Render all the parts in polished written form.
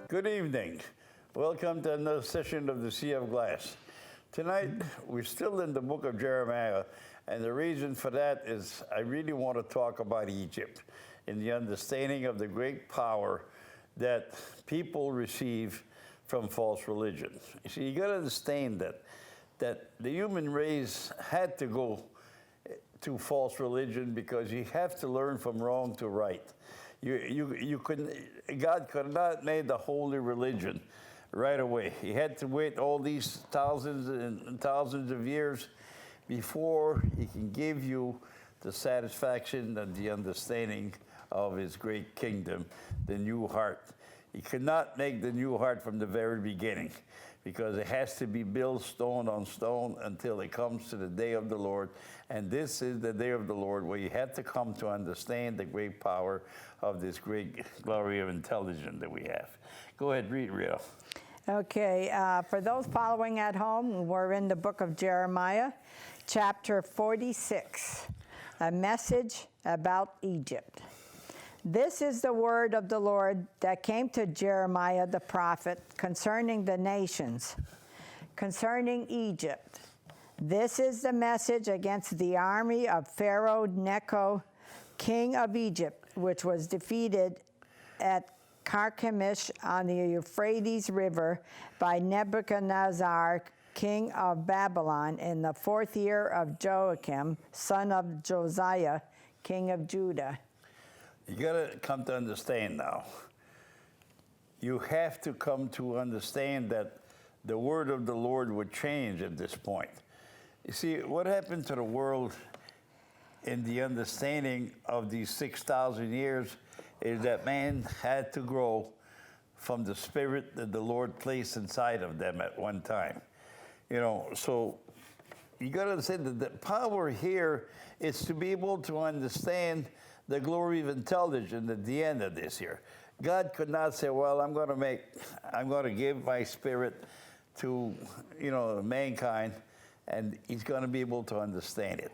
Good evening. Welcome to another session of the Sea of Glass. Tonight, we're still in the book of Jeremiah, and the reason for that is I really want to talk about Egypt in the understanding of the great power that people receive from false religion. You see, you got to understand that the human race had to go to false religion because you have to learn from wrong to right. God could not have made the holy religion right away. He had to wait all these thousands and thousands of years before he can give you the satisfaction and the understanding of his great kingdom, the new heart. He could not make the new heart from the very beginning because it has to be built stone on stone until it comes to the day of the Lord. And this is the day of the Lord where you have to come to understand the great power of this great glory of intelligence that we have. Go ahead, read, Rio. Okay, for those following at home, we're in the book of Jeremiah, chapter 46, a message about Egypt. This is the word of the Lord that came to Jeremiah the prophet concerning the nations, concerning Egypt. This is the message against the army of Pharaoh Necho, king of Egypt, which was defeated at Carchemish on the Euphrates River by Nebuchadnezzar, king of Babylon, in the 4th year of Joachim, son of Josiah, king of Judah. You got to come to understand now. You have to come to understand that the word of the Lord would change at this point. You see, what happened to the world in the understanding of these 6,000 years is that man had to grow from the spirit that the Lord placed inside of them at one time. You know, so you got to understand that the power here is to be able to understand the glory of intelligence at the end of this year. God could not say, well, I'm going to give my spirit to, mankind, and he's going to be able to understand it.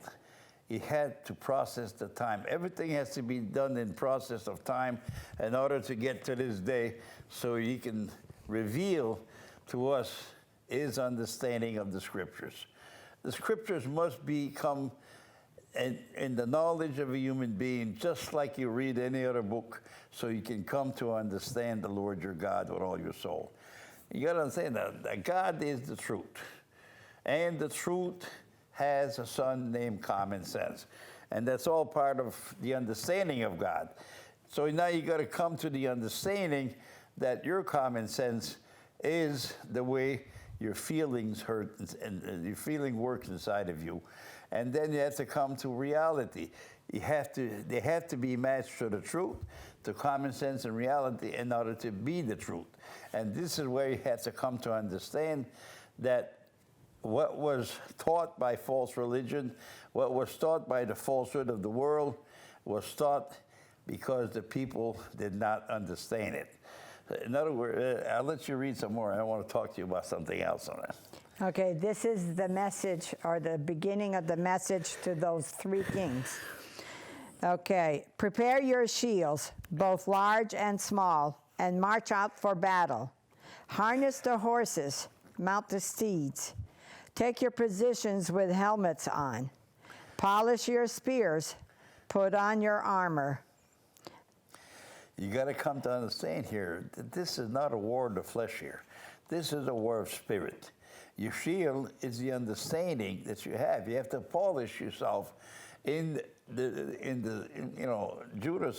He had to process the time. Everything has to be done in process of time in order to get to this day so he can reveal to us his understanding of the scriptures. The scriptures must become in the knowledge of a human being, just like you read any other book, so you can come to understand the Lord your God with all your soul. You got to understand that God is the truth. And the truth has a son named common sense. And that's all part of the understanding of God. So now you got to come to the understanding that your common sense is the way your feelings hurt and your feeling works inside of you. And then you have to come to reality. They have to be matched to the truth, to common sense and reality in order to be the truth. And this is where you have to come to understand that what was taught by false religion, what was taught by the falsehood of the world, was taught because the people did not understand it. In other words, I'll let you read some more. I want to talk to you about something else on it. Okay, this is the message, or the beginning of the message to those 3 kings. Okay, prepare your shields, both large and small, and march out for battle. Harness the horses, mount the steeds. Take your positions with helmets on. Polish your spears, put on your armor. You got to come to understand here that this is not a war of the flesh here. This is a war of spirit. Your shield is the understanding that you have. You have to polish yourself Judas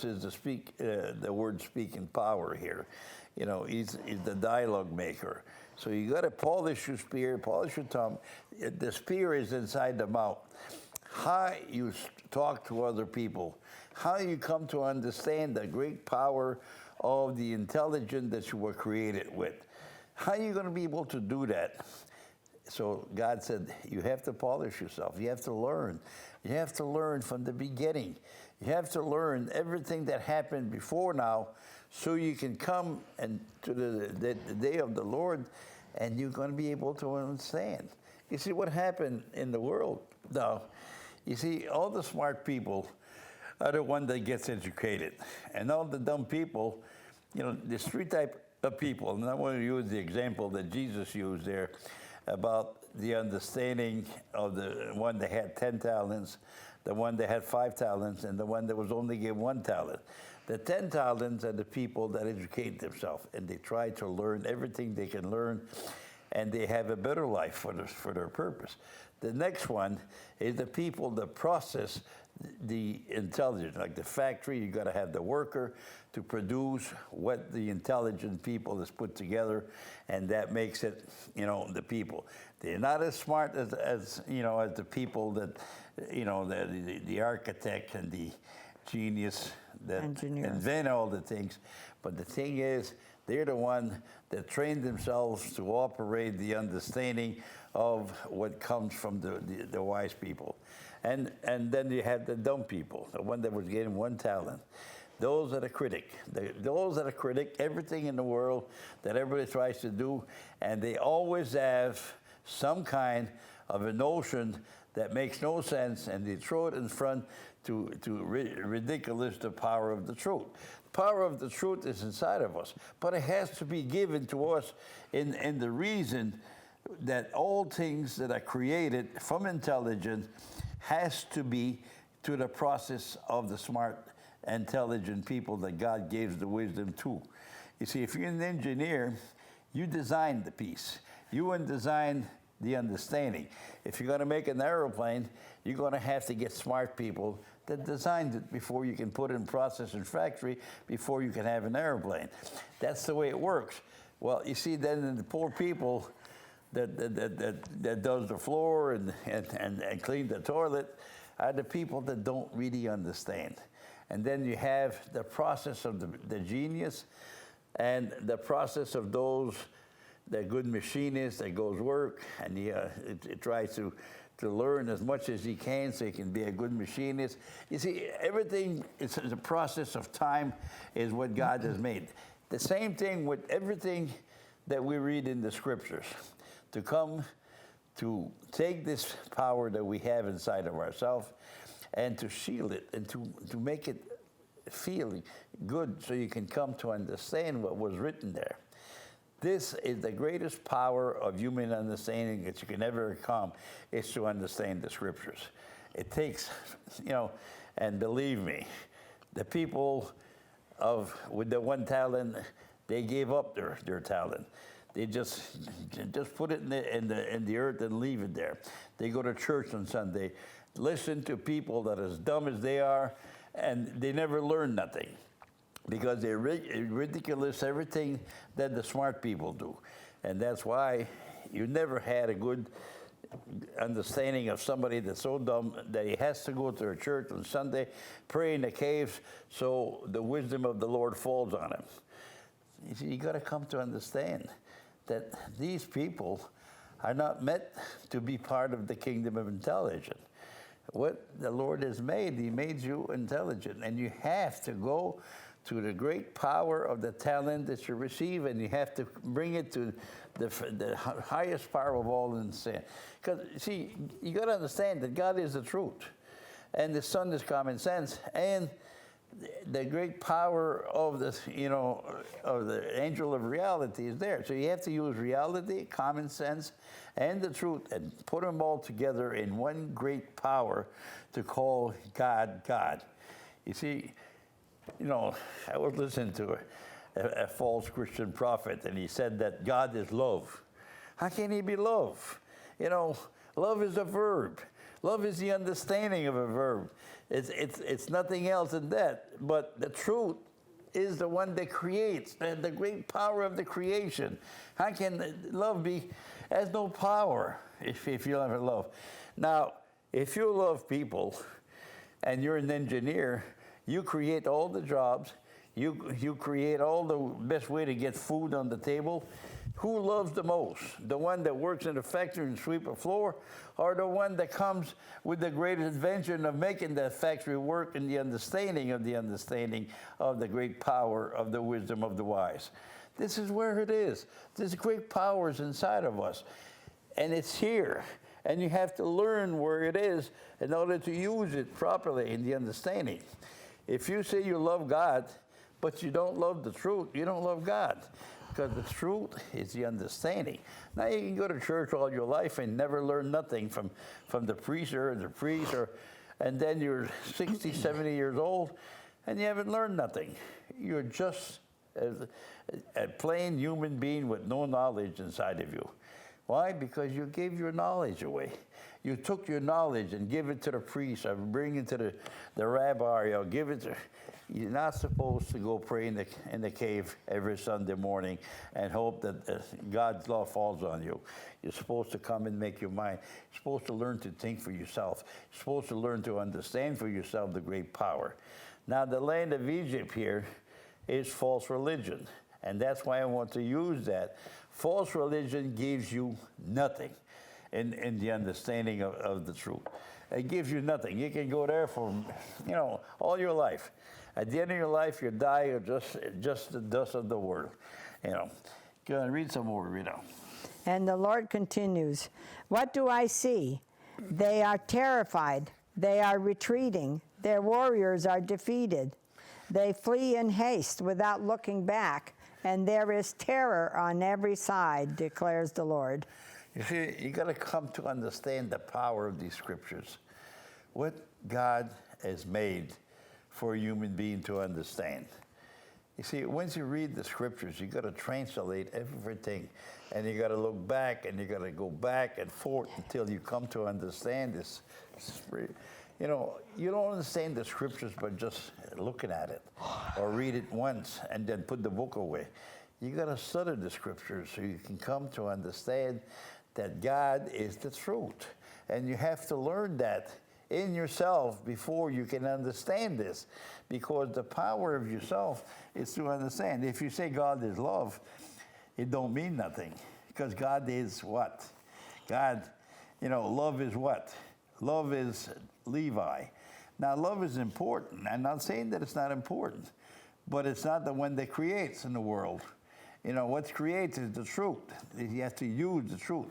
is the word speaking power here. He's the dialogue maker. So you got to polish your spear, polish your tongue. The spear is inside the mouth. How you talk to other people, how you come to understand the great power of the intelligence that you were created with. How are you going to be able to do that? So God said, you have to polish yourself. You have to learn. You have to learn from the beginning. You have to learn everything that happened before now so you can come and to the day of the Lord and you're going to be able to understand. You see what happened in the world now. You see, all the smart people are the one that gets educated. And all the dumb people, there's 3 types the people. And I want to use the example that Jesus used there about the understanding of the one that had 10 talents, the one that had 5 talents, and the one that was only given 1 talent. The 10 talents are the people that educate themselves, and they try to learn everything they can learn, and they have a better life for their purpose. The next one is the people that process the intelligence. Like the factory, you got to have the worker to produce what the intelligent people has put together, and that makes it, the people. They're not as smart as as the people that, the architect and the genius that invent all the things. But the thing is, they're the one that train themselves to operate the understanding of what comes from the wise people. And then you have the dumb people, the one that was getting 1 talent. Those are the critic. Those are the critic, everything in the world that everybody tries to do, and they always have some kind of a notion that makes no sense, and they throw it in front to ridiculous the power of the truth. The power of the truth is inside of us, but it has to be given to us in the reason that all things that are created from intelligence has to be to the process of the smart, intelligent people that God gives the wisdom to. You see, if you're an engineer, you design the piece. You and design the understanding. If you're going to make an aeroplane, you're going to have to get smart people that designed it before you can put it in process in factory, before you can have an airplane. That's the way it works. Well, you see, then the poor people that does the floor and clean the toilet are the people that don't really understand. And then you have the process of the genius and the process of those, the good machinist that goes work, and he tries to learn as much as he can so he can be a good machinist. You see, everything is a process of time is what God has made. The same thing with everything that we read in the scriptures. To come to take this power that we have inside of ourselves and to shield it and to make it feel good so you can come to understand what was written there. This is the greatest power of human understanding that you can ever come, is to understand the scriptures. It takes, and believe me, the people with the 1 talent, they gave up their talent. They just put it in the earth and leave it there. They go to church on Sunday, listen to people that are as dumb as they are, and they never learn nothing because they ridiculous everything that the smart people do. And that's why you never had a good understanding of somebody that's so dumb that he has to go to a church on Sunday, pray in the caves, so the wisdom of the Lord falls on him. You see, you got to come to understand that these people are not meant to be part of the kingdom of intelligence. What the Lord has made, He made you intelligent, and you have to go to the great power of the talent that you receive, and you have to bring it to the highest power of all in sin. Because, see, you got to understand that God is the truth, and the Son is common sense, and the great power of the angel of reality is there. So you have to use reality, common sense, and the truth, and put them all together in one great power to call God, God. You see, I was listening to a false Christian prophet, and he said that God is love. How can He be love? Love is a verb. Love is the understanding of a verb. It's nothing else than that. But the truth is the one that creates, the great power of the creation. How can love has no power if you don't have love? Now, if you love people and you're an engineer, you create all the jobs, you create all the best way to get food on the table. Who loves the most? The one that works in a factory and sweep a floor, or the one that comes with the great invention of making that factory work and the understanding of the great power of the wisdom of the wise? This is where it is. This great power is inside of us, and it's here. And you have to learn where it is in order to use it properly in the understanding. If you say you love God, but you don't love the truth, you don't love God. Because the truth is the understanding. Now you can go to church all your life and never learn nothing from the preacher or the priest, and then you're 60, 70 years old and you haven't learned nothing. You're just a plain human being with no knowledge inside of you. Why? Because you gave your knowledge away. You took your knowledge and give it to the priest or bring it to the rabbi or give it to... You're not supposed to go pray in the cave every Sunday morning and hope that God's law falls on you. You're supposed to come and make your mind. You're supposed to learn to think for yourself. You're supposed to learn to understand for yourself the great power. Now, the land of Egypt here is false religion, and that's why I want to use that. False religion gives you nothing in the understanding of the truth. It gives you nothing. You can go there for, all your life. At the end of your life, you die, you're just the dust of the world. Go and read some more, Rita. And the Lord continues, "What do I see? They are terrified. They are retreating. Their warriors are defeated. They flee in haste without looking back, and there is terror on every side," declares the Lord. You see, you got to come to understand the power of these scriptures. What God has made for a human being to understand. You see, once you read the scriptures, you got to translate everything, and you got to look back, and you got to go back and forth until you come to understand this. You don't understand the scriptures by just looking at it or read it once and then put the book away. You got to study the scriptures so you can come to understand that God is the truth, and you have to learn that in yourself before you can understand this, because the power of yourself is to understand. If you say God is love, it don't mean nothing, because God is what? God, love is what? Love is Levi. Now, love is important. I'm not saying that it's not important, but it's not the one that creates in the world. What creates is the truth. You have to use the truth.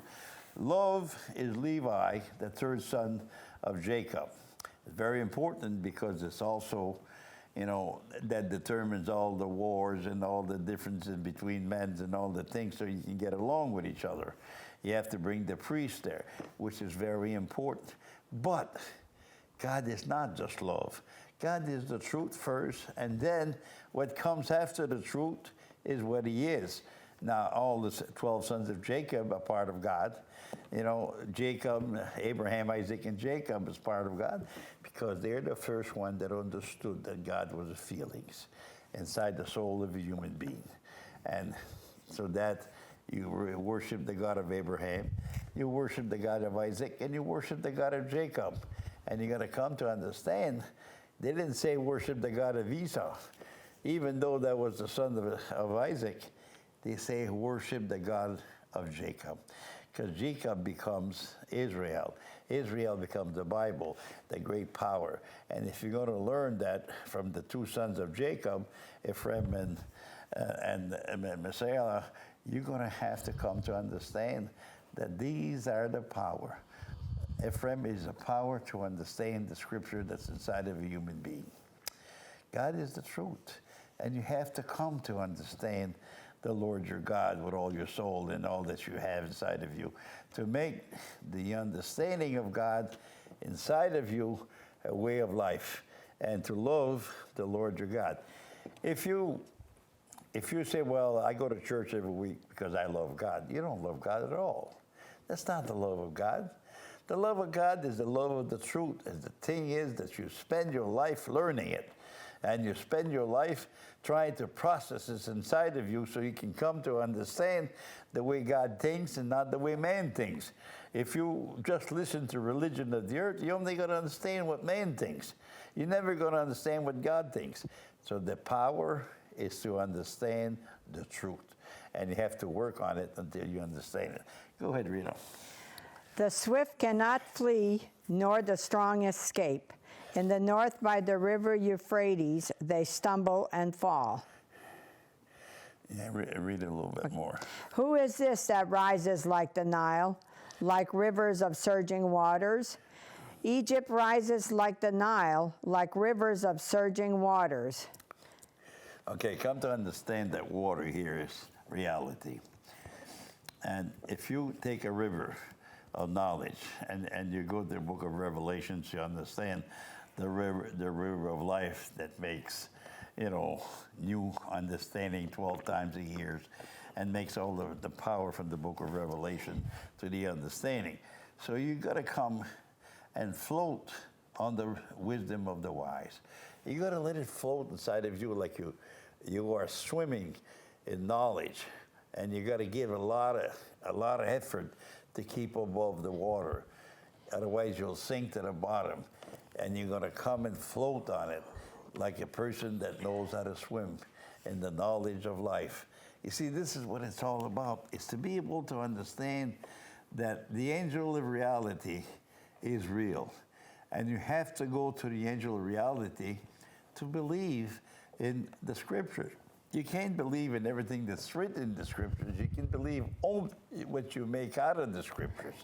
Love is Levi, the third son of Jacob. It's very important because it's also, that determines all the wars and all the differences between men and all the things so you can get along with each other. You have to bring the priest there, which is very important. But God is not just love. God is the truth first, and then what comes after the truth is what he is. Now, all the 12 sons of Jacob are part of God. Jacob, Abraham, Isaac, and Jacob is part of God because they're the first one that understood that God was the feelings inside the soul of a human being. And so that you worship the God of Abraham, you worship the God of Isaac, and you worship the God of Jacob. And you got to come to understand, they didn't say worship the God of Esau, even though that was the son of Isaac. They say worship the God of Jacob, because Jacob becomes Israel. Israel becomes the Bible, the great power. And if you're going to learn that from the two sons of Jacob, Ephraim and Messiah, you're going to have to come to understand that these are the power. Ephraim is the power to understand the scripture that's inside of a human being. God is the truth, and you have to come to understand the Lord your God with all your soul and all that you have inside of you, to make the understanding of God inside of you a way of life, and to love the Lord your God. If you say, well, I go to church every week because I love God, you don't love God at all. That's not the love of God. The love of God is the love of the truth. And the thing is that you spend your life learning it, and you spend your life trying to process this inside of you so you can come to understand the way God thinks and not the way man thinks. If you just listen to religion of the earth, you're only going to understand what man thinks. You're never going to understand what God thinks. So the power is to understand the truth, and you have to work on it until you understand it. Go ahead, Rita. The swift cannot flee, nor the strong escape. In the north by the river Euphrates, they stumble and fall. Yeah, read it a little bit more. Who is this that rises like the Nile, like rivers of surging waters? Egypt rises like the Nile, like rivers of surging waters. Okay, come to understand that water here is reality. And if you take a river of knowledge and you go to the book of Revelations, you understand the river of life that makes, new understanding 12 times a year and makes all the power from the book of Revelation to the understanding. So you got to come and float on the wisdom of the wise. You got to let it float inside of you like you are swimming in knowledge, and you got to give a lot of effort to keep above the water. Otherwise, you'll sink to the bottom, and you're going to come and float on it like a person that knows how to swim in the knowledge of life. You see, this is what it's all about. It's to be able to understand that the angel of reality is real. And you have to go to the angel of reality to believe in the scriptures. You can't believe in everything that's written in the scriptures. You can believe only what you make out of the scriptures.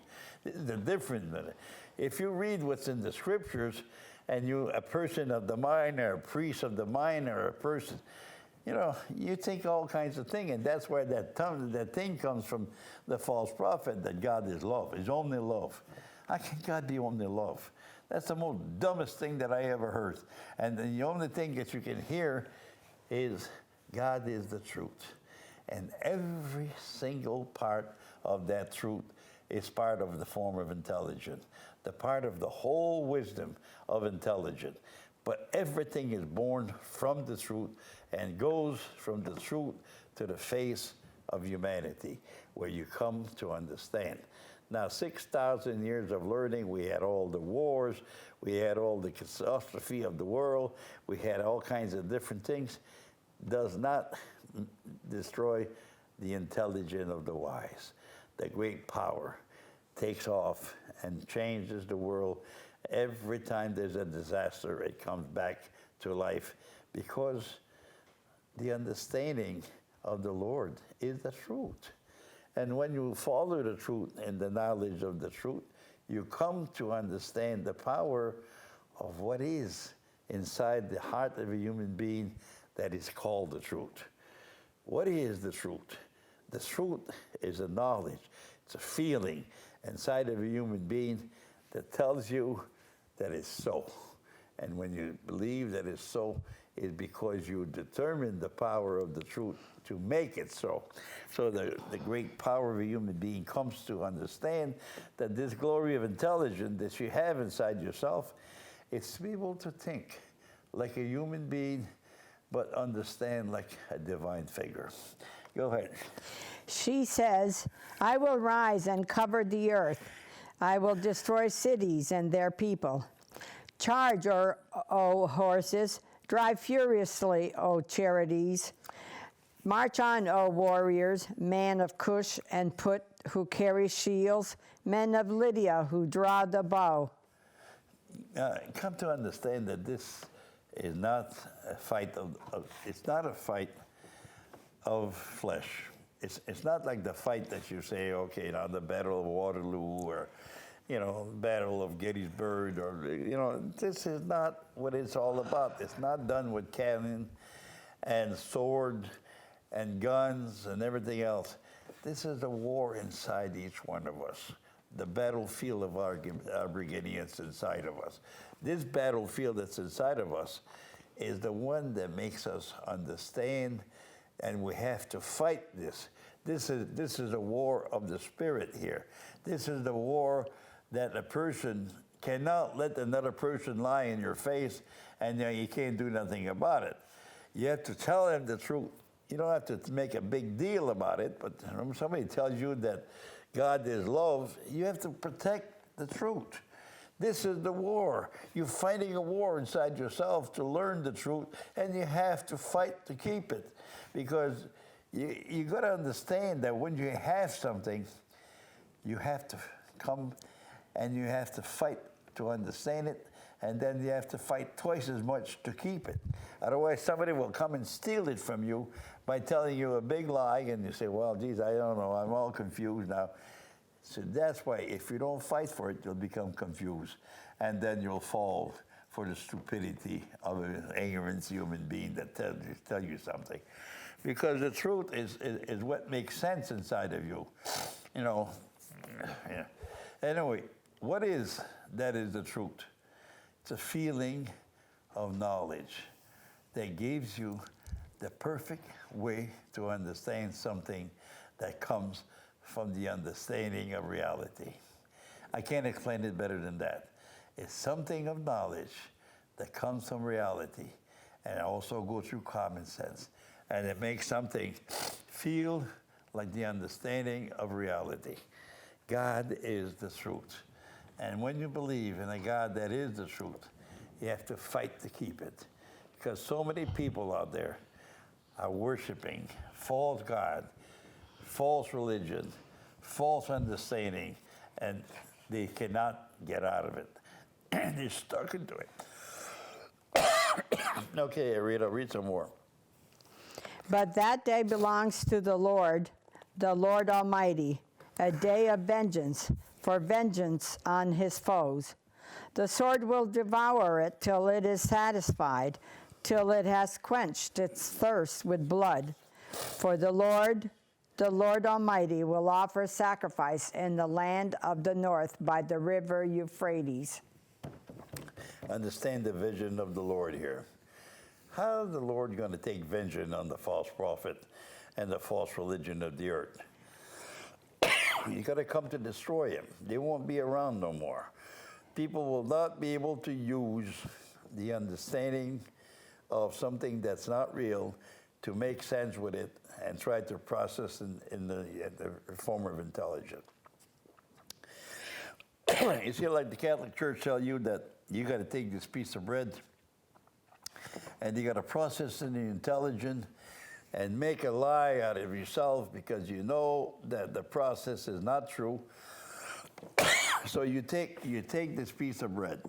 The difference in it. If you read what's in the scriptures, and you, a person of the mind, or a priest of the mind, or a person, you think all kinds of things, and that's where that thing comes from, the false prophet, that God is love, is only love. How can God be only love? That's the most dumbest thing that I ever heard. And the only thing that you can hear is God is the truth. And every single part of that truth is part of the form of intelligence, the part of the whole wisdom of intelligence. But everything is born from the truth and goes from the truth to the face of humanity, where you come to understand. Now, 6,000 years of learning, we had all the wars, we had all the catastrophe of the world, we had all kinds of different things, does not destroy the intelligence of the wise. The great power takes off and changes the world. Every time there's a disaster, it comes back to life, because the understanding of the Lord is the truth. And when you follow the truth and the knowledge of the truth, you come to understand the power of what is inside the heart of a human being that is called the truth. What is the truth? The truth is a knowledge, it's a feeling inside of a human being that tells you that it's so. And when you believe that it's so, it's because you determine the power of the truth to make it so. So the great power of a human being comes to understand that this glory of intelligence that you have inside yourself is to be able to think like a human being, but understand like a divine figure. Go ahead. She says, I will rise and cover the earth. I will destroy cities and their people. Charge, O horses. Drive furiously, O chariots. March on, O warriors, man of Cush and Put, who carry shields, men of Lydia, who draw the bow. Come to understand that this is not a fight it's not a fight of flesh. It's not like the fight that you say, okay, now the Battle of Waterloo, or Battle of Gettysburg, or this is not what it's all about. It's not done with cannon and sword and guns and everything else. This is a war inside each one of us. The battlefield of our beginnings inside of us. This battlefield that's inside of us is the one that makes us understand, and we have to fight this. This is a war of the spirit here. This is the war that a person cannot let another person lie in your face, and you can't do nothing about it. You have to tell them the truth. You don't have to make a big deal about it, but when somebody tells you that God is love, you have to protect the truth. This is the war. You're fighting a war inside yourself to learn the truth, and you have to fight to keep it. Because you got to understand that when you have something, you have to come and you have to fight to understand it, and then you have to fight twice as much to keep it. Otherwise, somebody will come and steal it from you by telling you a big lie, and you say, well, geez, I don't know, I'm all confused now. So that's why if you don't fight for it, you'll become confused, and then you'll fall for the stupidity of an ignorant human being that tell you something. Because the truth is what makes sense inside of you. You know, yeah. Anyway, what is that is the truth? It's a feeling of knowledge that gives you the perfect way to understand something that comes from the understanding of reality. I can't explain it better than that. It's something of knowledge that comes from reality and also goes through common sense. And it makes something feel like the understanding of reality. God is the truth. And when you believe in a God that is the truth, you have to fight to keep it. Because so many people out there are worshiping false God, false religion, false understanding, and they cannot get out of it. And they're stuck into it. Okay, read some more. But that day belongs to the Lord Almighty, a day of vengeance, for vengeance on his foes. The sword will devour it till it is satisfied, till it has quenched its thirst with blood. For the Lord Almighty will offer sacrifice in the land of the north by the river Euphrates. Understand the vision of the Lord here. How is the Lord going to take vengeance on the false prophet and the false religion of the earth? He's got to come to destroy him. They won't be around no more. People will not be able to use the understanding of something that's not real to make sense with it and try to process in the form of intelligence. You see, like the Catholic Church tell you that you got to take this piece of bread and you got to process in the intelligence and make a lie out of yourself because you know that the process is not true. So you take this piece of bread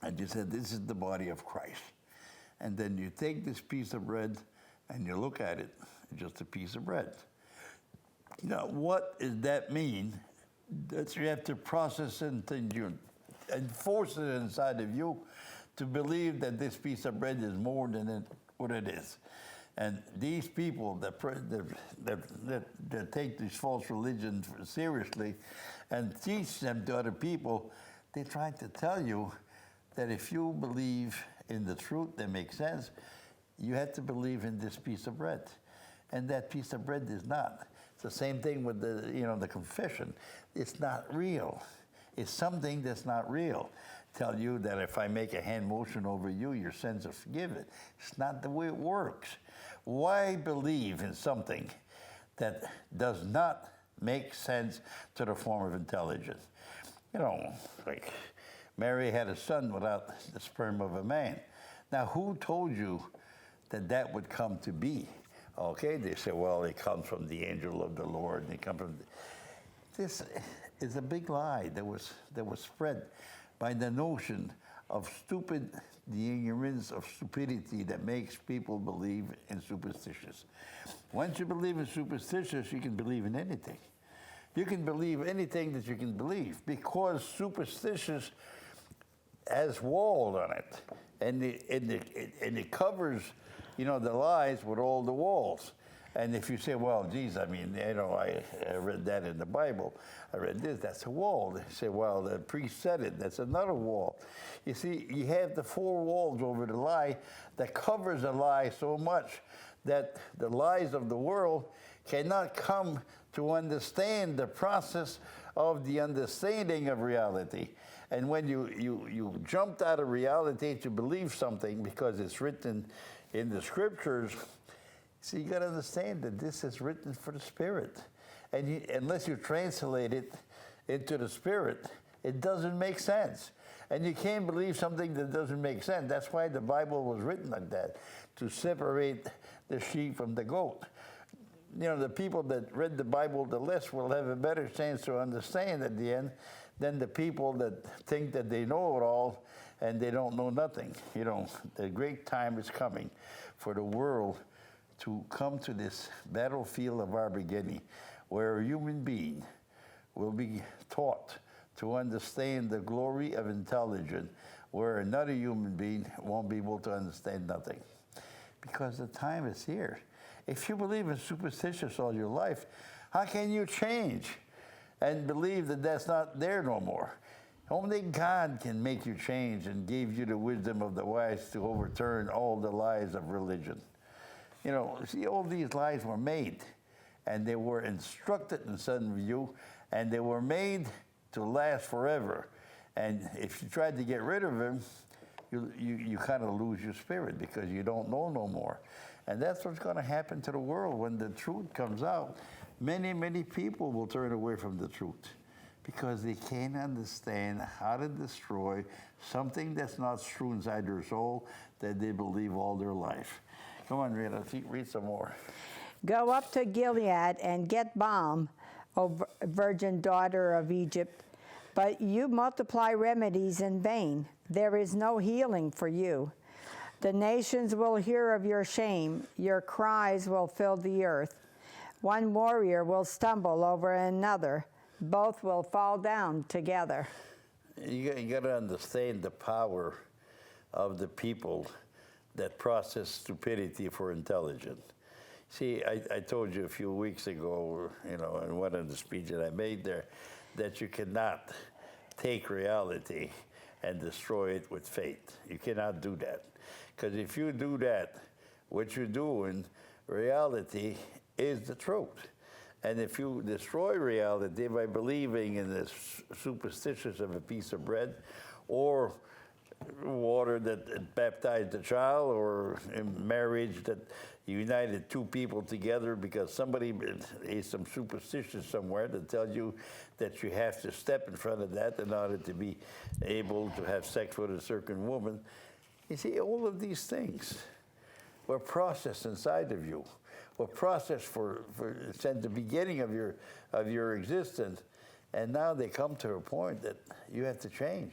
and you said, this is the body of Christ. And then you take this piece of bread and you look at it, it's just a piece of bread. Now, what does that mean? That you have to process it and force it inside of you to believe that this piece of bread is more than what it is. And these people that take these false religions seriously and teach them to other people, they try to tell you that if you believe in the truth that makes sense, you have to believe in this piece of bread. And that piece of bread is not. It's the same thing with the confession. It's not real. It's something that's not real. Tell you that if I make a hand motion over you, your sins are forgiven. It's not the way it works. Why believe in something that does not make sense to the form of intelligence? You know, like Mary had a son without the sperm of a man. Now, who told you that that would come to be? Okay, they say, well, it comes from the angel of the Lord. They come from. This is a big lie that was spread by the notion of the ignorance of stupidity that makes people believe in superstitions. Once you believe in superstitions, you can believe in anything. You can believe anything that you can believe because superstitions has walls on it, and it covers, the lies with all the walls. And if you say, well, geez, I mean, I read that in the Bible. I read this, that's a wall. They say, well, the priest said it, that's another wall. You see, you have the four walls over the lie that covers the lie so much that the lies of the world cannot come to understand the process of the understanding of reality. And when you jumped out of reality to believe something because it's written in the scriptures, so you got to understand that this is written for the Spirit. And unless you translate it into the Spirit, it doesn't make sense. And you can't believe something that doesn't make sense. That's why the Bible was written like that, to separate the sheep from the goat. The people that read the Bible the less will have a better chance to understand at the end than the people that think that they know it all and they don't know nothing. The great time is coming for the world to come to this battlefield of our beginning, where a human being will be taught to understand the glory of intelligence, where another human being won't be able to understand nothing. Because the time is here. If you believe in superstitious all your life, how can you change and believe that that's not there no more? Only God can make you change and give you the wisdom of the wise to overturn all the lies of religion. You know, see, all these lies were made, and they were instructed in some view, and they were made to last forever. And if you tried to get rid of them, you kind of lose your spirit because you don't know no more. And that's what's going to happen to the world when the truth comes out. Many, many people will turn away from the truth because they can't understand how to destroy something that's not true inside their soul that they believe all their life. Come on, Rita, read some more. Go up to Gilead and get balm, O virgin daughter of Egypt. But you multiply remedies in vain. There is no healing for you. The nations will hear of your shame. Your cries will fill the earth. One warrior will stumble over another. Both will fall down together. You got to understand the power of the people that process stupidity for intelligence. See, I told you a few weeks ago, you know, in one of the speeches I made there, that you cannot take reality and destroy it with faith. You cannot do that. Because if you do that, what you're doing, reality is the truth. And if you destroy reality by believing in this superstitious of a piece of bread, or water that baptized the child, or in marriage that united two people together because somebody is some superstitious somewhere that tells you that you have to step in front of that in order to be able to have sex with a certain woman. You see, all of these things were processed inside of you, were processed since the beginning of your existence, and now they come to a point that you have to change.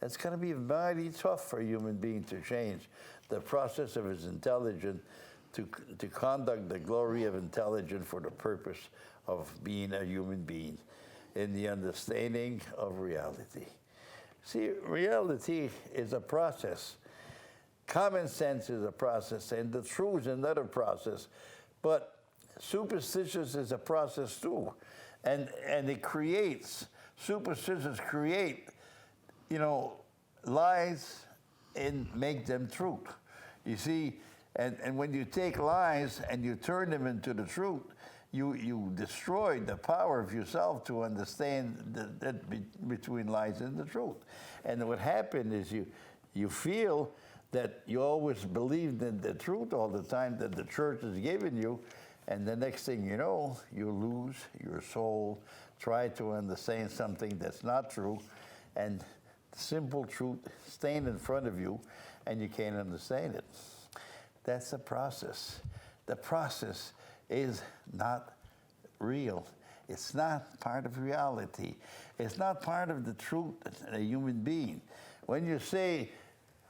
It's going to be mighty tough for a human being to change the process of his intelligence to conduct the glory of intelligence for the purpose of being a human being in the understanding of reality. See, reality is a process. Common sense is a process, and the truth is another process. But superstitious is a process too. And it creates, superstitions create, you know, lies and make them truth. You see, and when you take lies and you turn them into the truth, you destroy the power of yourself to understand that between lies and the truth. And what happened is you feel that you always believed in the truth all the time that the church has given you, and the next thing you know, you lose your soul, try to understand something that's not true, and the simple truth staying in front of you, and you can't understand it. That's the process. The process is not real. It's not part of reality. It's not part of the truth in a human being. When you say,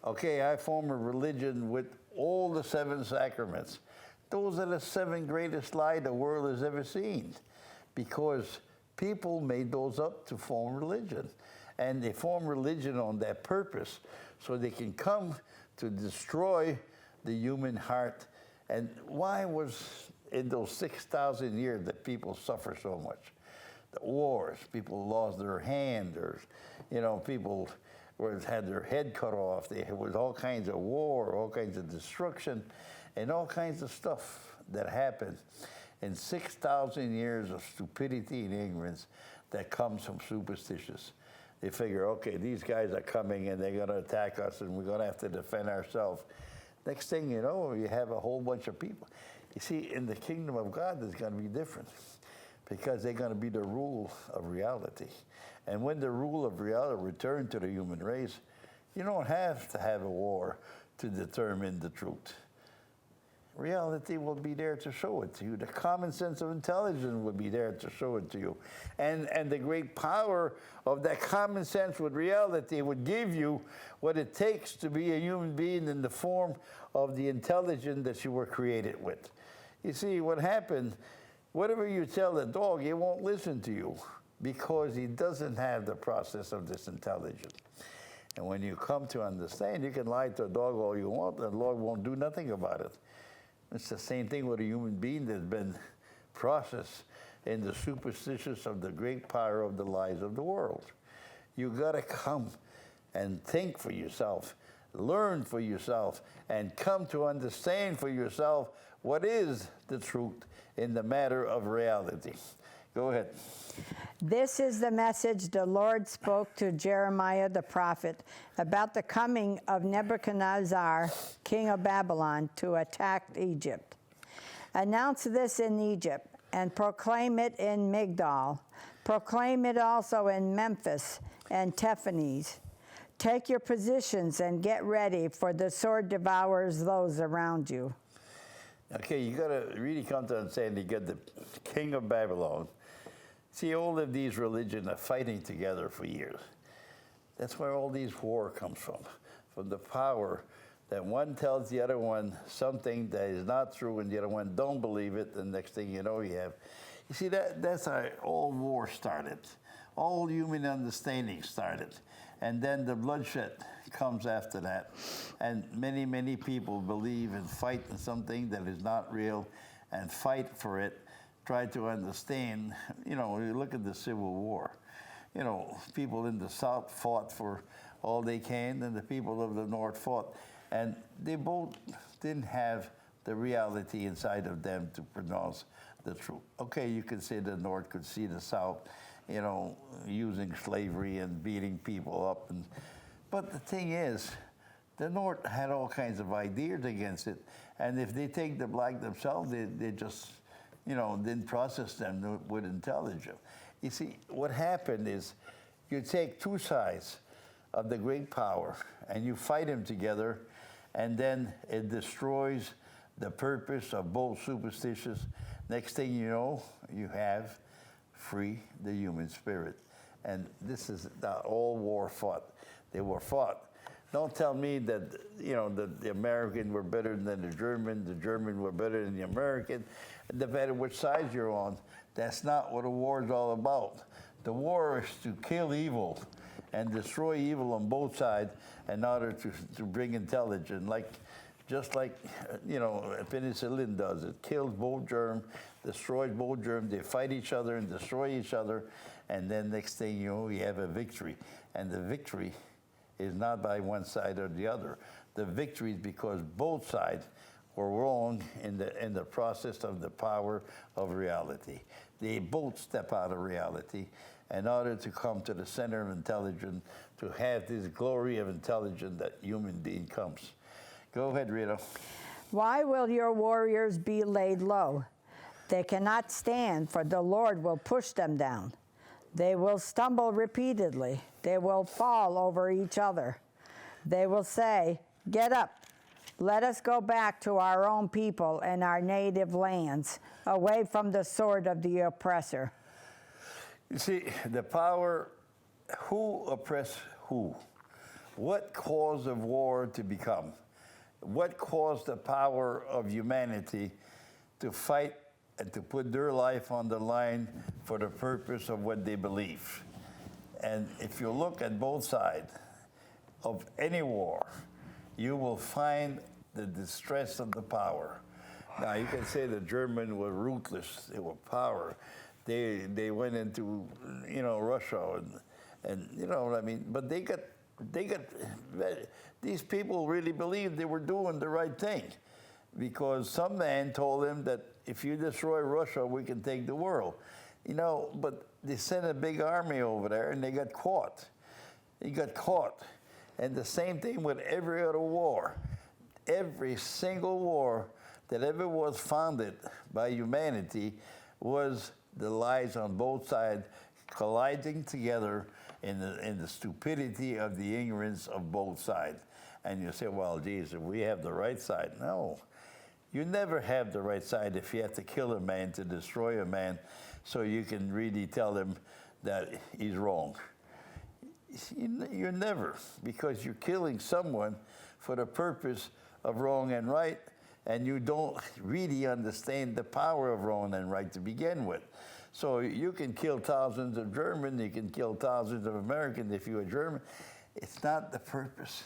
okay, I form a religion with all the 7 sacraments, those are the 7 greatest lies the world has ever seen, because people made those up to form religion. And they form religion on that purpose, so they can come to destroy the human heart. And why was in those 6,000 years that people suffer so much? The wars, people lost their hand, or, you know, people had their head cut off. There was all kinds of war, all kinds of destruction, and all kinds of stuff that happened in 6,000 years of stupidity and ignorance that comes from superstitious. They figure, okay, these guys are coming and they're going to attack us and we're going to have to defend ourselves. Next thing you know, you have a whole bunch of people. You see, in the kingdom of God, it's going to be different because they're going to be the rule of reality. And when the rule of reality returns to the human race, you don't have to have a war to determine the truth. Reality will be there to show it to you. The common sense of intelligence will be there to show it to you. And the great power of that common sense with reality would give you what it takes to be a human being in the form of the intelligence that you were created with. You see, what happened, whatever you tell a dog, he won't listen to you because he doesn't have the process of this intelligence. And when you come to understand, you can lie to a dog all you want, and the dog won't do nothing about it. It's the same thing with a human being that's been processed in the superstitions of the great power of the lies of the world. You got to come and think for yourself, learn for yourself, and come to understand for yourself what is the truth in the matter of reality. Go ahead. This is the message the Lord spoke to Jeremiah the prophet about the coming of Nebuchadnezzar, king of Babylon, to attack Egypt. Announce this in Egypt and proclaim it in Migdol. Proclaim it also in Memphis and Tahpanhes. Take your positions and get ready, for the sword devours those around you. Okay, you got to really come to understand you got the king of Babylon. See, all of these religions are fighting together for years. That's where all these war comes from the power that one tells the other one something that is not true, and the other one don't believe it. The next thing you know, you have. You see, that's how all war started. All human understanding started. And then the bloodshed comes after that. And many, many people believe and fight in something that is not real and fight for it, try to understand. You know, you look at the Civil War. You know, people in the South fought for all they can, and the people of the North fought. And they both didn't have the reality inside of them to pronounce the truth. Okay, you could say the North could see the South, you know, using slavery and beating people up. But the thing is, the North had all kinds of ideas against it. And if they take the black themselves, they just, you know, didn't process them with intelligence. You see, what happened is you take two sides of the great power and you fight them together, and then it destroys the purpose of both superstitions. Next thing you know, you have free the human spirit. And this is not all war fought. They were fought. Don't tell me that, you know, the Americans were better than the German were better than the American. No matter which side you're on, that's not what a war is all about. The war is to kill evil and destroy evil on both sides in order to bring intelligence. Just like, you know, penicillin does. It kills both germs, destroys both germs. They fight each other and destroy each other. And then next thing you know, you have a victory. And the victory is not by one side or the other. The victory is because both sides were wrong in the process of the power of reality. They both step out of reality in order to come to the center of intelligence, to have this glory of intelligence that human being comes. Go ahead, Rita. Why will your warriors be laid low? They cannot stand, for the Lord will push them down. They will stumble repeatedly. They will fall over each other. They will say, "Get up. Let us go back to our own people and our native lands, away from the sword of the oppressor." You see, the power, who oppressed who? What caused the war to become? What caused the power of humanity to fight and to put their life on the line for the purpose of what they believe? And if you look at both sides of any war, you will find the distress of the power. Now, you can say the Germans were ruthless. They were power. They went into, you know, Russia and you know what I mean. But they got these people really believed they were doing the right thing, because some man told them that if you destroy Russia, we can take the world. You know, but they sent a big army over there and they got caught. They got caught. And the same thing with every other war. Every single war that ever was founded by humanity was the lies on both sides colliding together in the stupidity of the ignorance of both sides. And you say, well, geez, if we have the right side. No. You never have the right side if you have to kill a man to destroy a man so you can really tell him that he's wrong. You're never, because you're killing someone for the purpose of wrong and right, and you don't really understand the power of wrong and right to begin with. So you can kill thousands of Germans, you can kill thousands of Americans if you're a German. It's not the purpose.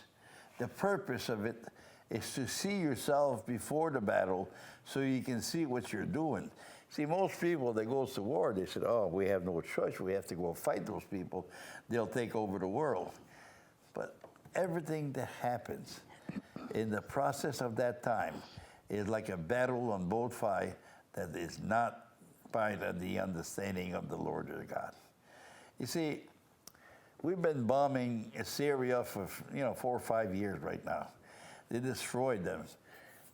The purpose of it is to see yourself before the battle so you can see what you're doing. See, most people that goes to war, they said, oh, we have no choice. We have to go fight those people. They'll take over the world. But everything that happens in the process of that time is like a battle on both sides that is not by the understanding of the Lord your God. You see, we've been bombing Syria for 4 or 5 years right now. They destroyed them.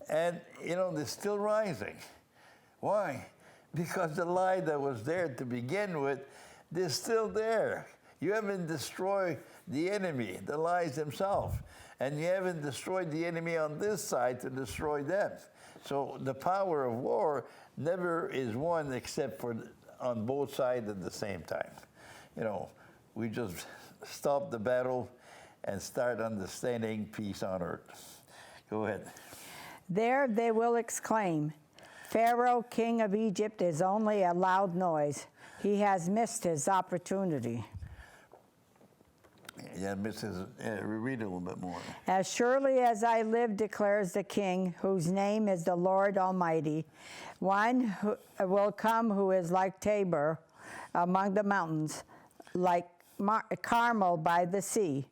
And, they're still rising. Why? Because the lie that was there to begin with, they're still there. You haven't destroyed the enemy, the lies themselves. And you haven't destroyed the enemy on this side to destroy them. So the power of war never is won except for on both sides at the same time. We just stop the battle and start understanding peace on earth. Go ahead. There they will exclaim, Pharaoh, king of Egypt, is only a loud noise. He has missed his opportunity. Yeah, read it a little bit more. As surely as I live, declares the King, whose name is the Lord Almighty, one who will come who is like Tabor among the mountains, like Carmel by the sea.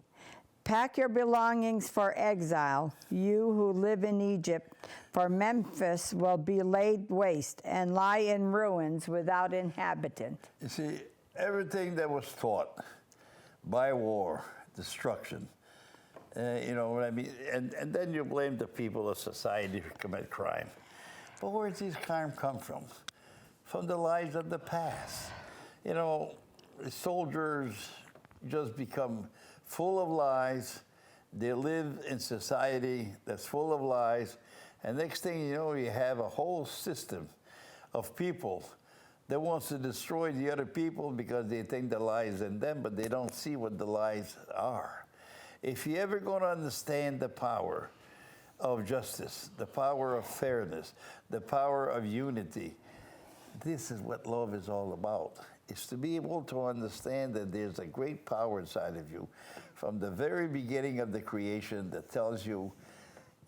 Pack your belongings for exile, you who live in Egypt, for Memphis will be laid waste and lie in ruins without inhabitant. You see, everything that was taught by war, destruction, you know what I mean? And then you blame the people of society who commit crime. But where does this crime come from? From the lies of the past. Soldiers just become full of lies. They live in society that's full of lies. And next thing you know, you have a whole system of people that wants to destroy the other people because they think the lie is in them, but they don't see what the lies are. If you ever going to understand the power of justice, the power of fairness, the power of unity, this is what love is all about. It's to be able to understand that there's a great power inside of you from the very beginning of the creation that tells you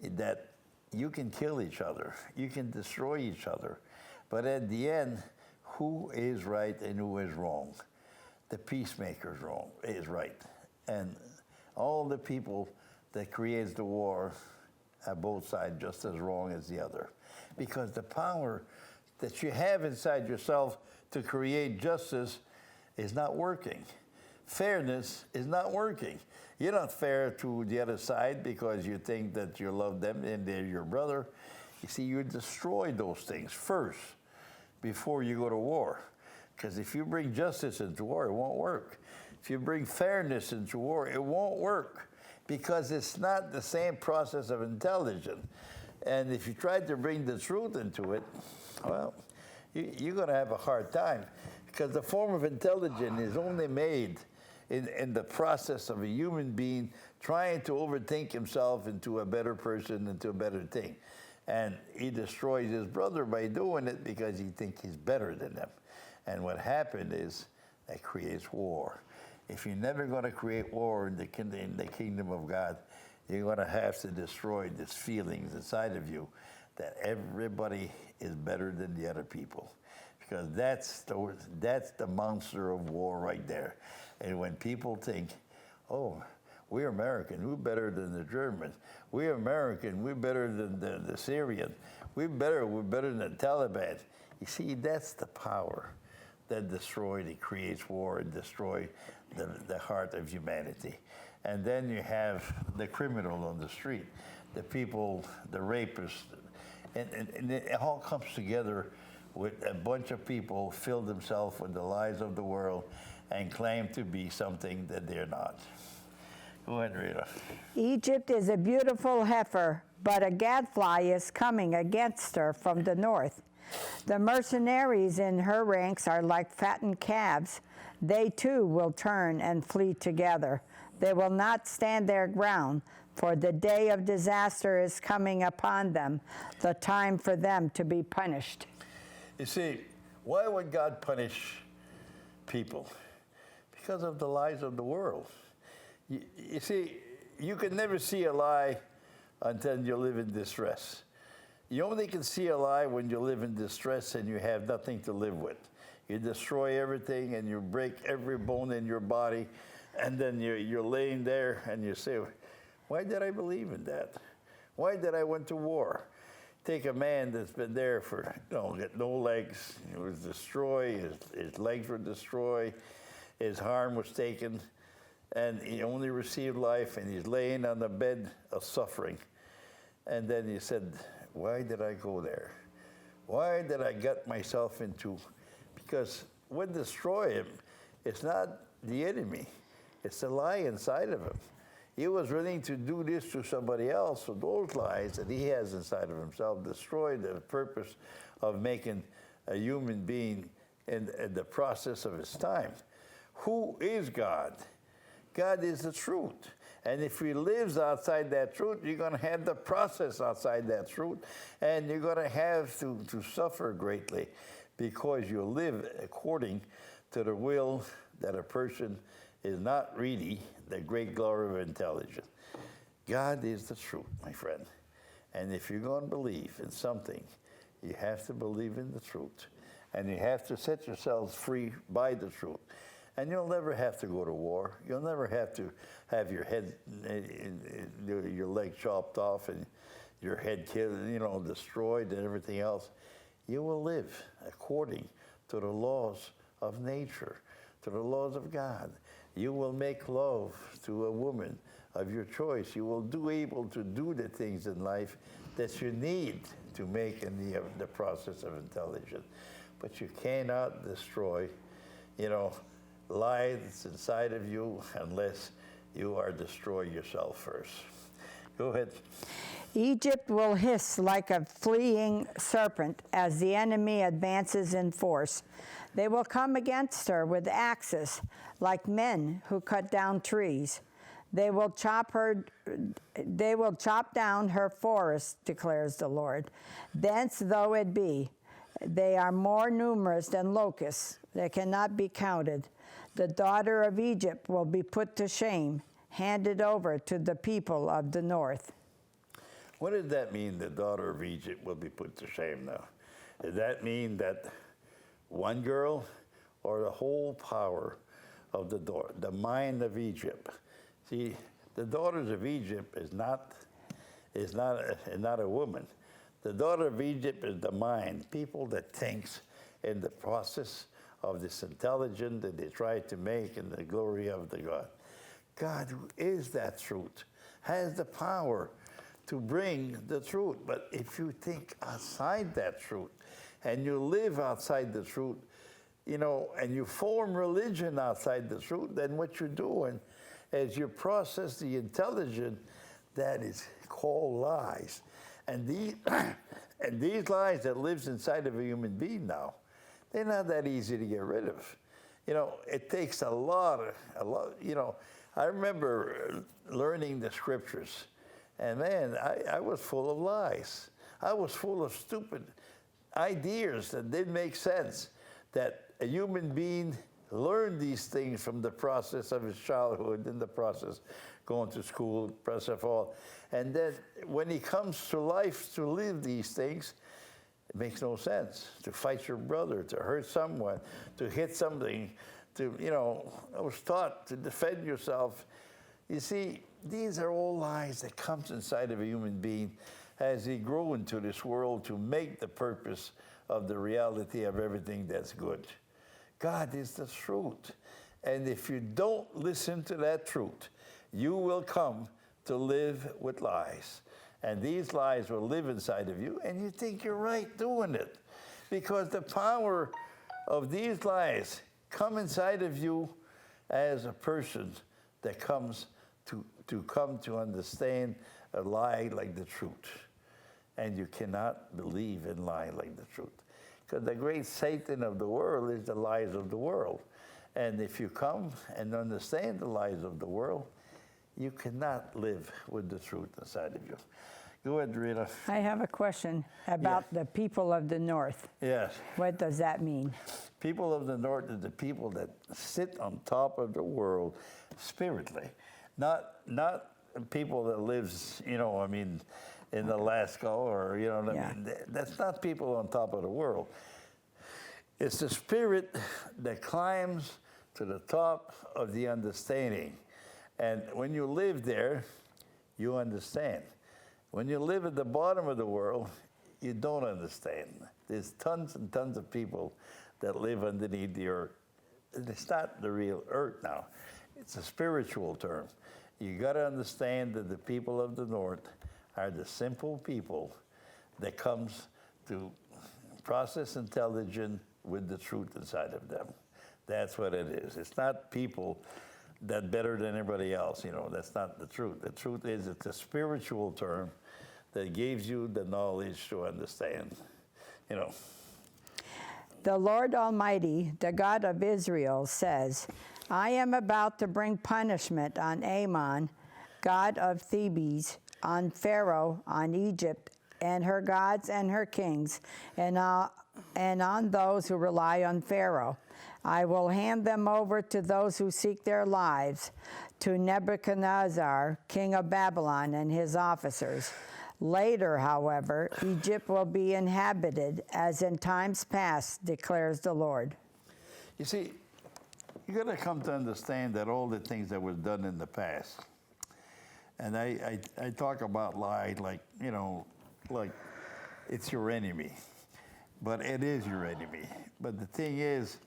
that you can kill each other, you can destroy each other, but at the end, who is right and who is wrong? The peacemaker is right. And all the people that creates the war are both sides just as wrong as the other. Because the power that you have inside yourself to create justice is not working. Fairness is not working. You're not fair to the other side because you think that you love them and they're your brother. You see, you destroy those things first before you go to war. Because if you bring justice into war, it won't work. If you bring fairness into war, it won't work because it's not the same process of intelligence. And if you try to bring the truth into it, well, you're going to have a hard time because the form of intelligence is only made in the process of a human being trying to overthink himself into a better person, into a better thing. And he destroys his brother by doing it because he thinks he's better than them. And what happened is that creates war. If you're never going to create war in the kingdom of God, you're going to have to destroy these feelings inside of you that everybody is better than the other people. Because that's the monster of war right there. And when people think, oh, we're American, we're better than the Germans. We're American, we're better than the Syrian. We're better than the Taliban. You see, that's the power that creates war and destroys the heart of humanity. And then you have the criminal on the street, the people, the rapists, and it all comes together with a bunch of people fill themselves with the lies of the world and claim to be something that they're not. Go ahead, Rita. Egypt is a beautiful heifer, but a gadfly is coming against her from the north. The mercenaries in her ranks are like fattened calves. They too will turn and flee together. They will not stand their ground, for the day of disaster is coming upon them, the time for them to be punished. You see, why would God punish people? Because of the lies of the world. You see, you can never see a lie until you live in distress. You only can see a lie when you live in distress and you have nothing to live with. You destroy everything and you break every bone in your body, and then you're laying there and you say, why did I believe in that? Why did I went to war? Take a man that's been there for, got no legs. He was destroyed, his legs were destroyed, his arm was taken, and he only received life, and he's laying on the bed of suffering. And then he said, why did I go there? Why did I get myself into? Because what destroyed him, it's not the enemy, it's the lie inside of him. He was willing to do this to somebody else, so those lies that he has inside of himself destroy the purpose of making a human being in the process of his time. Who is God? God is the truth. And if he lives outside that truth, you're going to have the process outside that truth, and you're going to have to suffer greatly because you live according to the will that a person is not really the great glory of intelligence. God is the truth, my friend. And if you're going to believe in something, you have to believe in the truth. And you have to set yourselves free by the truth. And you'll never have to go to war. You'll never have to have your head, your leg chopped off and your head killed, destroyed and everything else. You will live according to the laws of nature, to the laws of God. You will make love to a woman of your choice. You will be able to do the things in life that you need to make in the process of intelligence. But you cannot destroy, lie that's inside of you unless you are destroyed yourself first. Go ahead. Egypt will hiss like a fleeing serpent as the enemy advances in force. They will come against her with axes, like men who cut down trees. They will chop down her forests, declares the Lord. Dense though it be, they are more numerous than locusts. They cannot be counted. The daughter of Egypt will be put to shame, handed over to the people of the north. What does that mean, the daughter of Egypt will be put to shame now? Does that mean that one girl or the whole power of the mind of Egypt? See, the daughters of Egypt is not a woman. The daughter of Egypt is the mind, people that thinks in the process of this intelligence that they try to make in the glory of the God. God, who is that truth, has the power to bring the truth. But if you think outside that truth and you live outside the truth, and you form religion outside the truth, then what you're doing is you process the intelligence that is called lies. And these lies that lives inside of a human being now, they're not that easy to get rid of. It takes a lot. I remember learning the scriptures, and man, I was full of lies. I was full of stupid ideas that didn't make sense, that a human being learned these things from the process of his childhood, in the process going to school, process of all. And then when he comes to life to live these things, it makes no sense. To fight your brother, to hurt someone, to hit something, I was taught to defend yourself. You see, these are all lies that comes inside of a human being as he grows into this world to make the purpose of the reality of everything that's good. God is the truth. And if you don't listen to that truth, you will come to live with lies. And these lies will live inside of you, and you think you're right doing it. Because the power of these lies come inside of you as a person that comes to understand a lie like the truth. And you cannot believe in lie like the truth. Because the great Satan of the world is the lies of the world. And if you come and understand the lies of the world, you cannot live with the truth inside of you. Go ahead, Rita. I have a question about the people of the north. Yes. What does that mean? People of the north are the people that sit on top of the world spiritually, not people that lives, I mean, in Alaska or, what I mean? That's not people on top of the world. It's the spirit that climbs to the top of the understanding. And when you live there, you understand. When you live at the bottom of the world, you don't understand. There's tons and tons of people that live underneath the earth. It's not the real earth now. It's a spiritual term. You got to understand that the people of the north are the simple people that comes to process intelligence with the truth inside of them. That's what it is. It's not people that better than everybody else. That's not the truth. The truth is it's a spiritual term that gives you the knowledge to understand. The Lord Almighty, the God of Israel, says, I am about to bring punishment on Ammon, god of Thebes, on Pharaoh, on Egypt, and her gods and her kings, and on those who rely on Pharaoh. I will hand them over to those who seek their lives, to Nebuchadnezzar, king of Babylon, and his officers. Later, however, Egypt will be inhabited as in times past, declares the Lord. You see, you got to come to understand that all the things that were done in the past, and I talk about lie like it's your enemy, but it is your enemy. But the thing is,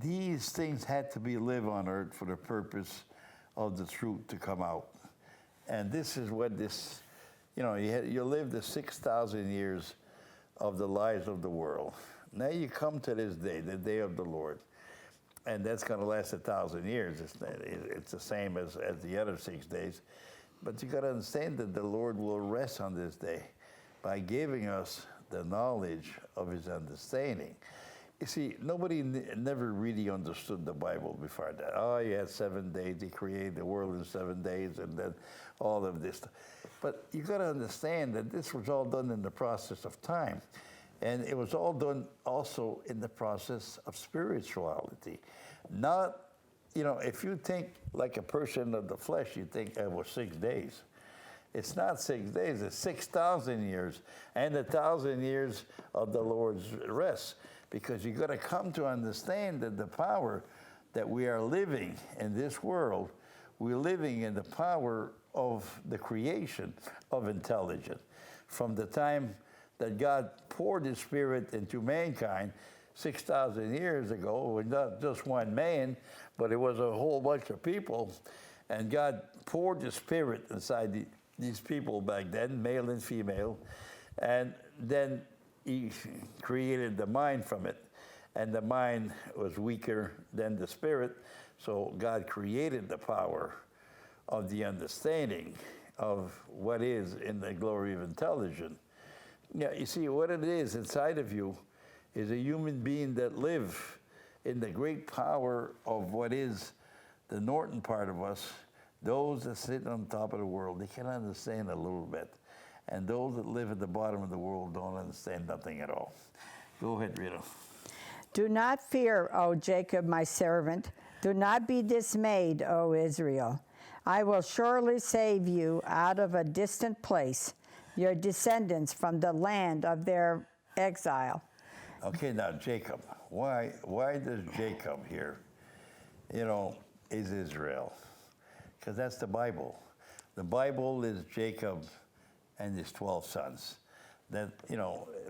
these things had to be lived on earth for the purpose of the truth to come out. And this is what this, you live the 6,000 years of the lives of the world. Now you come to this day, the day of the Lord. And that's going to last 1,000 years. It's the same as the other 6 days. But you got to understand that the Lord will rest on this day by giving us the knowledge of his understanding. You see, nobody never really understood the Bible before that. Oh, he had 7 days. He created the world in 7 days, and then all of this. But you got to understand that this was all done in the process of time. And it was all done also in the process of spirituality. Not, if you think like a person of the flesh, you think it was 6 days. It's not 6 days, it's 6,000 years, and 1,000 years of the Lord's rest. Because you got to come to understand that the power that we are living in this world, we're living in the power of the creation of intelligence. From the time that God poured his spirit into mankind 6,000 years ago, with not just one man, but it was a whole bunch of people, and God poured the spirit inside these people back then, male and female, and then he created the mind from it, and the mind was weaker than the spirit, so God created the power of the understanding of what is in the glory of intelligence. Yeah, you see, what it is inside of you is a human being that live in the great power of what is the northern part of us. Those that sit on top of the world, they can understand a little bit. And those that live at the bottom of the world don't understand nothing at all. Go ahead, Rita. Do not fear, O Jacob, my servant. Do not be dismayed, O Israel. I will surely save you out of a distant place, your descendants from the land of their exile. Okay, now Jacob. Why does Jacob here, is Israel? Because that's the Bible. The Bible is Jacob and his 12 sons. That,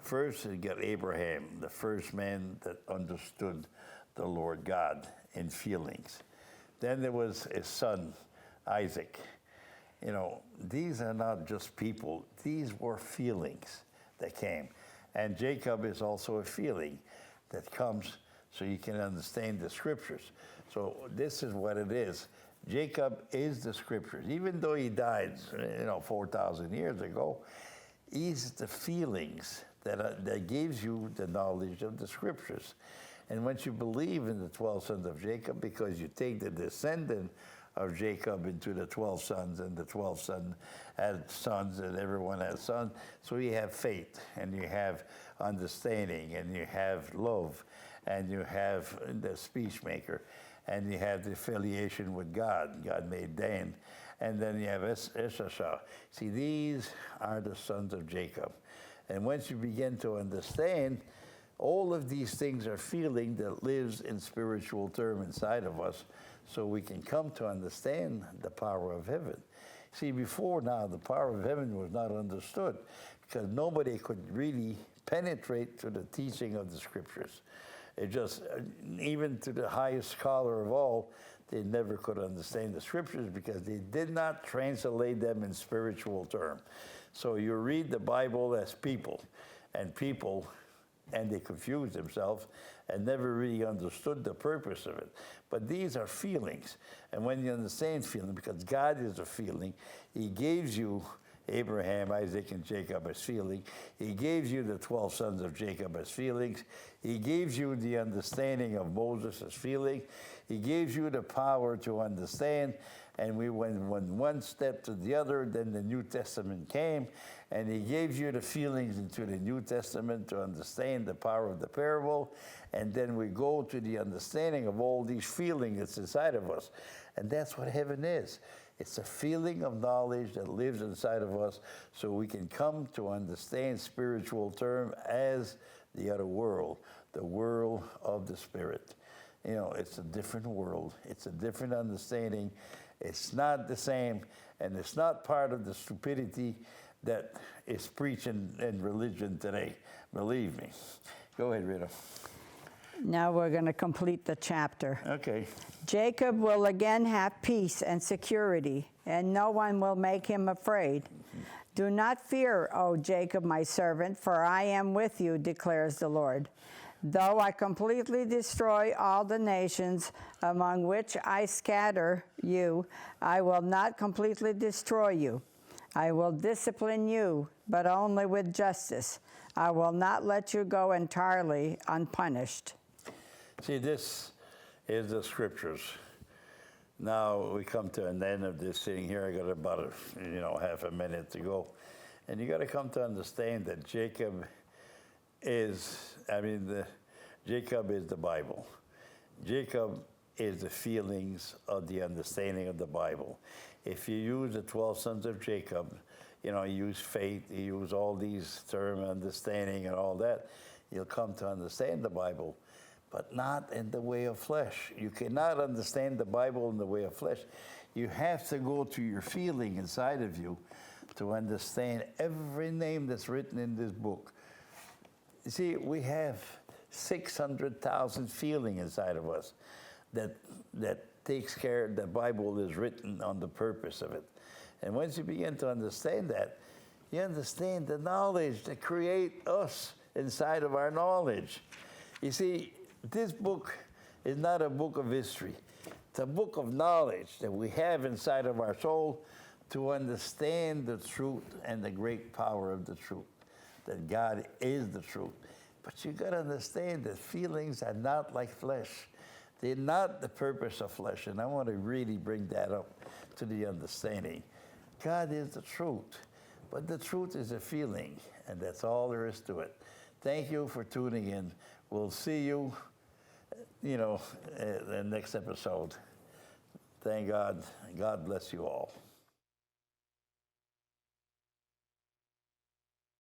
first you get Abraham, the first man that understood the Lord God in feelings. Then there was his son, Isaac. These are not just people. These were feelings that came. And Jacob is also a feeling that comes so you can understand the scriptures. So this is what it is. Jacob is the scriptures. Even though he died, 4,000 years ago, he's the feelings that gives you the knowledge of the scriptures. And once you believe in the 12 sons of Jacob, because you take the descendant of Jacob into the 12 sons, and the 12 sons had sons, and everyone had sons. So you have faith, and you have understanding, and you have love, and you have the speech maker, and you have the affiliation with God. God made Dan. And then you have Issachar. See, these are the sons of Jacob. And once you begin to understand, all of these things are feeling that lives in spiritual term inside of us, so we can come to understand the power of heaven. See, before now, the power of heaven was not understood because nobody could really penetrate to the teaching of the scriptures. It just, even to the highest scholar of all, they never could understand the scriptures because they did not translate them in spiritual term. So you read the Bible as people, and they confused themselves and never really understood the purpose of it. But these are feelings. And when you understand feeling, because God is a feeling, he gives you Abraham, Isaac, and Jacob as feeling. He gives you the 12 sons of Jacob as feelings. He gives you the understanding of Moses as feeling. He gives you the power to understand. And we went one step to the other, then the New Testament came, and he gave you the feelings into the New Testament to understand the power of the parable. And then we go to the understanding of all these feelings that's inside of us. And that's what heaven is. It's a feeling of knowledge that lives inside of us so we can come to understand spiritual term as the other world, the world of the spirit. You know, it's a different world. It's a different understanding. It's not the same, and it's not part of the stupidity that is preached in religion today. Believe me. Go ahead, Rita. Now we're going to complete the chapter. Okay. Jacob will again have peace and security, and no one will make him afraid. Do not fear, O Jacob, my servant, for I am with you, declares the Lord. Though I completely destroy all the nations among which I scatter you, I will not completely destroy you. I will discipline you, but only with justice. I will not let you go entirely unpunished. See, this is the scriptures. Now we come to an end of this thing here. I got about half a minute to go. And you got to come to understand that Jacob is the Bible. Jacob is the feelings of the understanding of the Bible. If you use the 12 sons of Jacob, you use faith, you use all these terms, understanding and all that, you'll come to understand the Bible, but not in the way of flesh. You cannot understand the Bible in the way of flesh. You have to go to your feeling inside of you to understand every name that's written in this book. You see, we have 600,000 feelings inside of us that takes care, the Bible is written on the purpose of it. And once you begin to understand that, you understand the knowledge that create us inside of our knowledge. You see, this book is not a book of history. It's a book of knowledge that we have inside of our soul to understand the truth and the great power of the truth, that God is the truth. But you got to understand that feelings are not like flesh. They're not the purpose of flesh. And I want to really bring that up to the understanding. God is the truth, but the truth is a feeling, and that's all there is to it. Thank you for tuning in. We'll see you, in the next episode. Thank God. God bless you all.